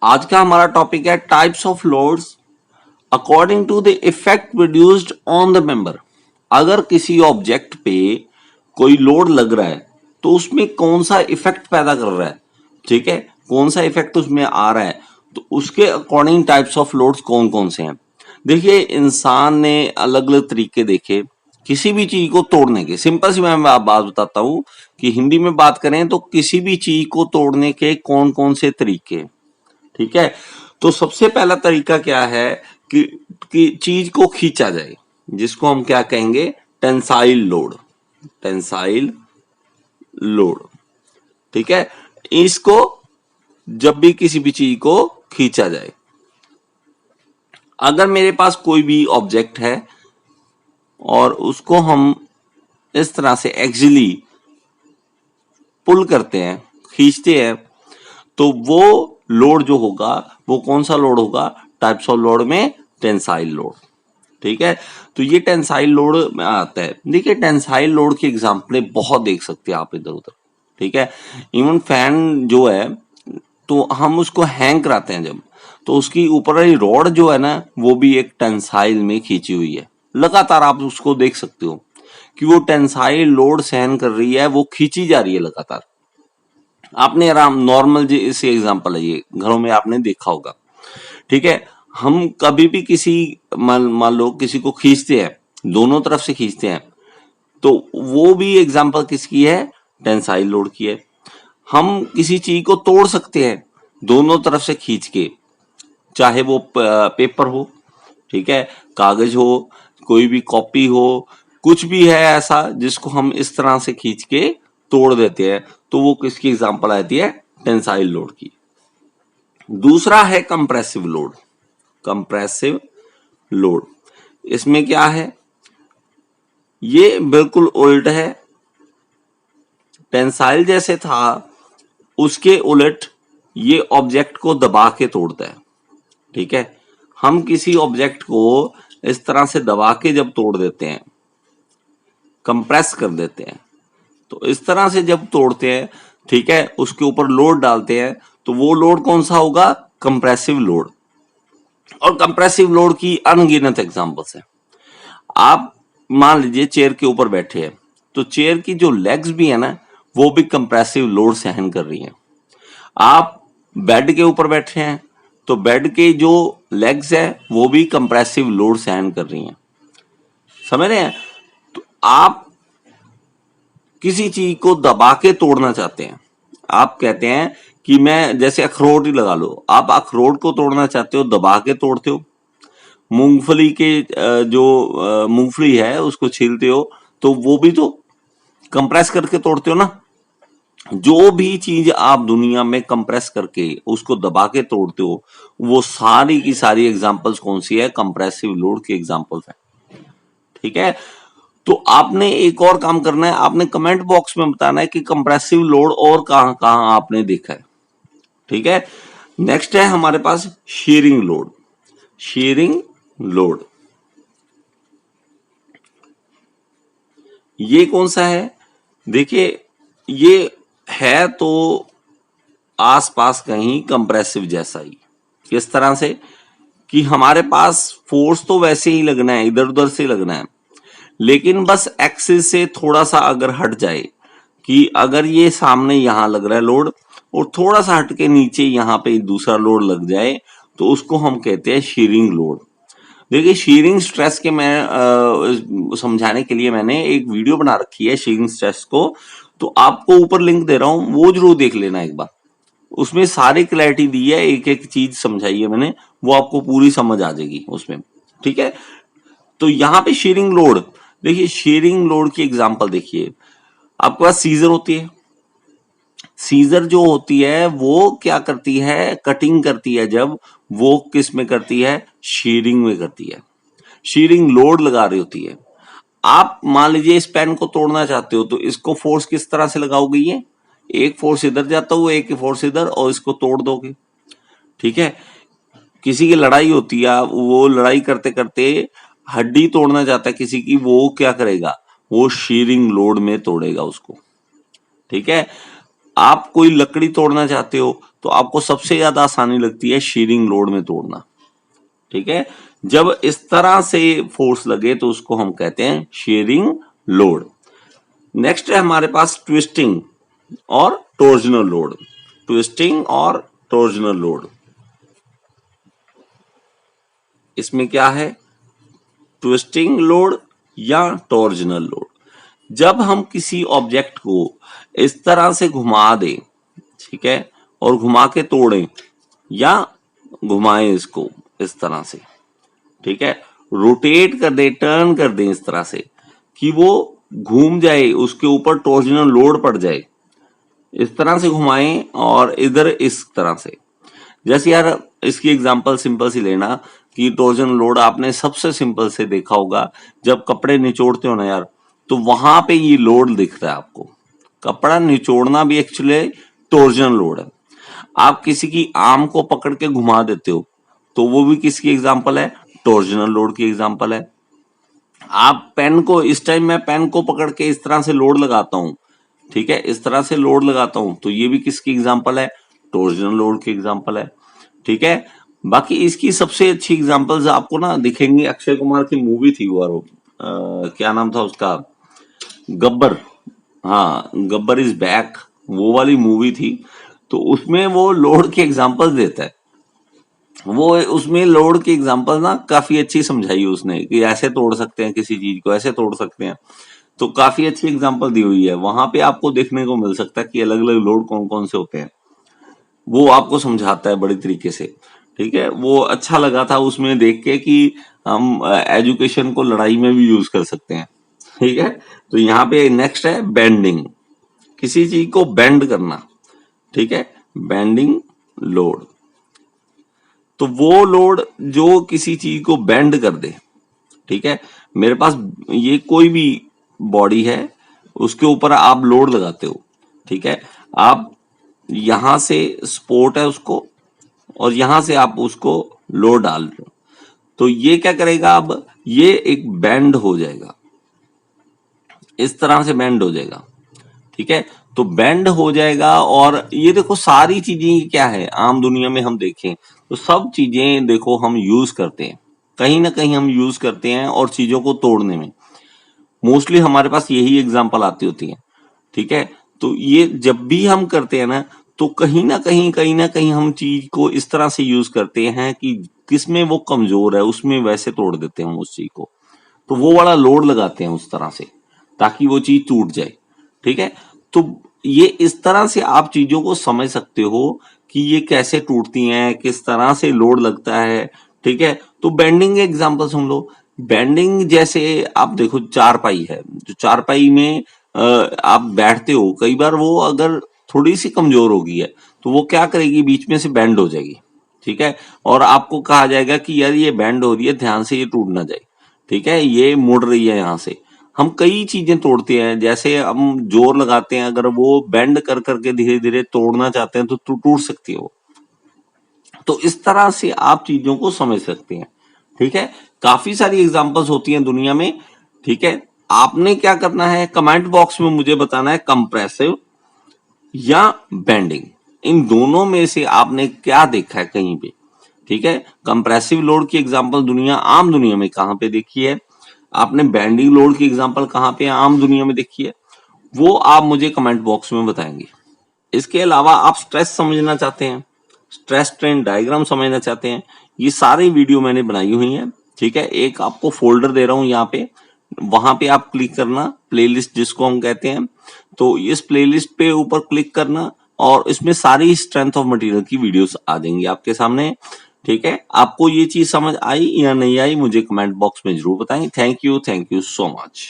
आज का हमारा टॉपिक है types of loads according to the effect produced on the member. अगर किसी ऑब्जेक्ट पे कोई लोड लग रहा है तो उसमें कौन सा इफेक्ट पैदा कर रहा है, ठीक है, कौन सा इफेक्ट उसमें आ रहा है, तो उसके अकॉर्डिंग टाइप्स ऑफ लोड्स कौन कौन से हैं। देखिए, इंसान ने अलग अलग तरीके देखे किसी भी चीज को तोड़ने के। सिंपल सी मैं बात बताता हूं कि हिंदी में बात करें तो किसी भी चीज को तोड़ने के कौन कौन से तरीके, ठीक है। तो सबसे पहला तरीका क्या है कि चीज को खींचा जाए, जिसको हम क्या कहेंगे, टेंसाइल लोड। टेंसाइल लोड, ठीक है। इसको जब भी किसी भी चीज को खींचा जाए, अगर मेरे पास कोई भी ऑब्जेक्ट है और उसको हम इस तरह से एक्सियली पुल करते हैं, खींचते हैं, तो वो लोड जो होगा वो कौन सा लोड होगा, टाइप्स ऑफ लोड में टेंसाइल लोड, ठीक है। तो ये टेंसाइल लोड में आता है। देखिए, टेंसाइल लोड की एग्जांपलें बहुत देख सकते हैं आप इधर उधर, ठीक है। इवन फैन जो है, तो हम उसको हैंग कराते हैं जब, तो उसकी ऊपर वाली रॉड जो है ना, वो भी एक टेंसाइल में खींची हुई है। लगातार आप उसको देख सकते हो कि वो टेंसाइल लोड सहन कर रही है, वो खींची जा रही है लगातार। आपने आराम नॉर्मल जी इसी एग्जांपल है, ये घरों में आपने देखा होगा, ठीक है। हम कभी भी किसी मान लो किसी को खींचते हैं, दोनों तरफ से खींचते हैं, तो वो भी एग्जांपल किसकी है, टेंसाइल लोड की है। हम किसी चीज को तोड़ सकते हैं दोनों तरफ से खींच के, चाहे वो पेपर हो, ठीक है, कागज हो, कोई भी कॉपी हो, कुछ भी है ऐसा जिसको हम इस तरह से खींच के तोड़ देते हैं, तो वो किसकी एग्जांपल आती है, टेंसाइल लोड की। दूसरा है कंप्रेसिव लोड। कंप्रेसिव लोड, इसमें क्या है, ये बिल्कुल उल्ट है। टेंसाइल जैसे था उसके उलट ये ऑब्जेक्ट को दबा के तोड़ता है, ठीक है। हम किसी ऑब्जेक्ट को इस तरह से दबा के जब तोड़ देते हैं, कंप्रेस कर देते हैं, तो इस तरह से जब तोड़ते हैं, ठीक है, उसके ऊपर लोड डालते हैं, तो वो लोड कौन सा होगा, कंप्रेसिव लोड। और कंप्रेसिव लोड की अनगिनत एग्जांपल्स हैं। आप मान लीजिए चेयर के ऊपर बैठे हैं, तो चेयर की जो लेग्स भी है ना, वो भी कंप्रेसिव लोड सहन कर रही हैं। आप बेड के ऊपर बैठे हैं, तो बेड के जो लेग्स है वो भी कंप्रेसिव लोड सहन कर रही हैं, समझ रहे हैं। तो आप किसी चीज को दबा के तोड़ना चाहते हैं, आप कहते हैं कि मैं, जैसे अखरोट ही लगा लो, आप अखरोट को तोड़ना चाहते हो, दबा के तोड़ते हो। मूंगफली के जो मूंगफली है उसको छीलते हो, तो वो भी तो कंप्रेस करके तोड़ते हो ना। जो भी चीज आप दुनिया में कंप्रेस करके उसको दबा के तोड़ते हो, वो सारी की सारी एग्जांपल्स कौन सी है, कंप्रेसिव लोड की एग्जांपल्स है, ठीक है। तो आपने एक और काम करना है, आपने कमेंट बॉक्स में बताना है कि कंप्रेसिव लोड और कहां कहां आपने देखा है, ठीक है। नेक्स्ट है हमारे पास शीयरिंग लोड। शीयरिंग लोड, ये कौन सा है, देखिए, ये है तो आसपास कहीं कंप्रेसिव जैसा ही। किस तरह से कि हमारे पास फोर्स तो वैसे ही लगना है, इधर उधर से लगना है, लेकिन बस एक्सिस से थोड़ा सा अगर हट जाए, कि अगर ये सामने यहां लग रहा है लोड और थोड़ा सा हट के नीचे यहां पे दूसरा लोड लग जाए, तो उसको हम कहते हैं शीयरिंग लोड। देखिए, शीयरिंग स्ट्रेस के मैं समझाने के लिए मैंने एक वीडियो बना रखी है शीयरिंग स्ट्रेस को, तो आपको ऊपर लिंक दे रहा हूं, वो जरूर देख लेना एक बार। उसमें सारी क्लैरिटी दी है, एक एक चीज समझाई है मैंने, वो आपको पूरी समझ आ जाएगी उसमें, ठीक है। तो यहाँ पे शीयरिंग लोड, देखिए शीयरिंग लोड की एग्जांपल देखिए, आपके पास सीजर होती है। सीजर जो होती है वो क्या करती है, कटिंग करती है, जब वो किस में करती है, शीयरिंग में करती है, शीयरिंग लोड लगा रही होती है। आप मान लीजिए इस पेन को तोड़ना चाहते हो, तो इसको फोर्स किस तरह से लगाओगे, ये एक फोर्स इधर जाता हुआ, एक फोर्स इधर, और इसको तोड़ दोगे, ठीक है। किसी की लड़ाई होती है, वो लड़ाई करते करते हड्डी तोड़ना चाहता है किसी की, वो क्या करेगा, वो शीयरिंग लोड में तोड़ेगा उसको, ठीक है। आप कोई लकड़ी तोड़ना चाहते हो, तो आपको सबसे ज्यादा आसानी लगती है शीयरिंग लोड में तोड़ना। ठीक है, जब इस तरह से फोर्स लगे तो उसको हम कहते हैं शीयरिंग लोड। नेक्स्ट है हमारे पास ट्विस्टिंग और टॉर्जनल लोड। ट्विस्टिंग और टॉर्जनल लोड, इसमें क्या है, ट्विस्टिंग लोड या टॉर्जनल लोड। जब हम किसी ऑब्जेक्ट को इस तरह से घुमा दें, ठीक है, और घुमा के तोड़ें या घुमाएं इसको इस तरह से, ठीक है, रोटेट कर दे, टर्न कर दें इस तरह से कि वो घूम जाए, उसके ऊपर टॉर्जनल लोड पड़ जाए, इस तरह से घुमाएं और इधर इस तरह से। जैसे यार इसकी एग्जांपल सिंपल सी लेना कि टॉर्जनल लोड आपने सबसे सिंपल से देखा होगा, जब कपड़े निचोड़ते हो ना यार, तो वहां पे ये लोड दिख रहा है आपको। कपड़ा निचोड़ना भी एक्चुअली टॉर्जनल लोड है। आप किसी की आर्म को पकड़ के घुमा देते हो तो वो भी किसकी एग्जांपल है, टॉर्जनल लोड की एग्जांपल है। आप पेन को, इस टाइम मैं पेन को पकड़ के इस तरह से लोड लगाता हूं, ठीक है, इस तरह से लोड लगाता हूं, तो ये भी किसकी एग्जांपल है, टॉर्जनल लोड की एग्जांपल है। ठीक है, बाकी इसकी सबसे अच्छी एग्जांपल्स आपको ना दिखेंगी, अक्षय कुमार की मूवी थी वो क्या नाम था उसका, गब्बर। हाँ, गब्बर इज बैक, वो वाली मूवी थी। तो उसमें वो लोड के एग्जांपल्स देता है। वो उसमें लोड की एग्जांपल ना काफी अच्छी समझाई उसने कि ऐसे तोड़ सकते हैं किसी चीज को, ऐसे तोड़ सकते हैं। तो काफी अच्छी एग्जांपल दी हुई है, वहां पे आपको देखने को मिल सकता है कि अलग अलग लोड कौन कौन से होते हैं, वो आपको समझाता है बड़ी तरीके से। ठीक है, वो अच्छा लगा था उसमें देख के कि हम एजुकेशन को लड़ाई में भी यूज कर सकते हैं। ठीक है, तो यहाँ पे नेक्स्ट है बेंडिंग, किसी चीज को बेंड करना। ठीक है, बेंडिंग लोड, तो वो लोड जो किसी चीज को बेंड कर दे। ठीक है, मेरे पास ये कोई भी बॉडी है, उसके ऊपर आप लोड लगाते हो। ठीक है, आप यहां से सपोर्ट है उसको और यहां से आप उसको लोड डाल रहे हो, तो ये क्या करेगा, अब ये एक बेंड हो जाएगा, इस तरह से बेंड हो जाएगा। ठीक है, तो बेंड हो जाएगा। और ये देखो सारी चीजें क्या है, आम दुनिया में हम देखें तो सब चीजें देखो हम यूज करते हैं, कहीं ना कहीं हम यूज करते हैं, और चीजों को तोड़ने में मोस्टली हमारे पास यही एग्जांपल आती होती है। ठीक है, तो ये जब भी हम करते हैं ना, तो कहीं ना कहीं हम चीज को इस तरह से यूज करते हैं कि किसमें वो कमजोर है उसमें वैसे तोड़ देते हैं हम उस चीज को, तो वो वाला लोड लगाते हैं उस तरह से ताकि वो चीज टूट जाए। ठीक है, तो ये इस तरह से आप चीजों को समझ सकते हो कि ये कैसे टूटती हैं, किस तरह से लोड लगता है। ठीक है, तो बेंडिंग के एग्जांपल सुन लो। बेंडिंग जैसे आप देखो, चारपाई है, जो चारपाई में आप बैठते हो, कई बार वो अगर थोड़ी सी कमजोर होगी है तो वो क्या करेगी, बीच में से बेंड हो जाएगी। ठीक है, और आपको कहा जाएगा कि यार ये बेंड हो रही है, ध्यान से ये टूट ना जाए। ठीक है, ये मुड़ रही है यहां से। हम कई चीजें तोड़ते हैं, जैसे हम जोर लगाते हैं, अगर वो बेंड कर करके धीरे धीरे तोड़ना चाहते हैं तो टूट सकती है वो। तो इस तरह से आप चीजों को समझ सकते हैं। ठीक है, काफी सारी एग्जांपल्स होती हैं दुनिया में। ठीक है, आपने क्या करना है, कमेंट बॉक्स में मुझे बताना है कंप्रेसिव या बेंडिंग, इन दोनों में से आपने क्या देखा है कहीं पे। ठीक है, कंप्रेसिव लोड की एग्जांपल आम दुनिया में कहां पे देखी है, आपने बेंडिंग लोड की एग्जांपल कहां पे आम दुनिया में देखी है, वो आप मुझे कमेंट बॉक्स में बताएंगे। इसके अलावा आप स्ट्रेस समझना चाहते हैं, स्ट्रेस स्ट्रेन डायग्राम समझना चाहते हैं, ये सारी वीडियो मैंने बनाई हुई है। ठीक है, एक आपको फोल्डर दे रहा हूं यहाँ पे, वहां पे आप क्लिक करना, प्लेलिस्ट जिसको हम कहते हैं, तो इस प्लेलिस्ट पे ऊपर क्लिक करना और इसमें सारी स्ट्रेंथ ऑफ मटेरियल की वीडियोस आ जाएंगी आपके सामने। ठीक है, आपको ये चीज समझ आई या नहीं आई, मुझे कमेंट बॉक्स में जरूर बताएं। Thank you so much.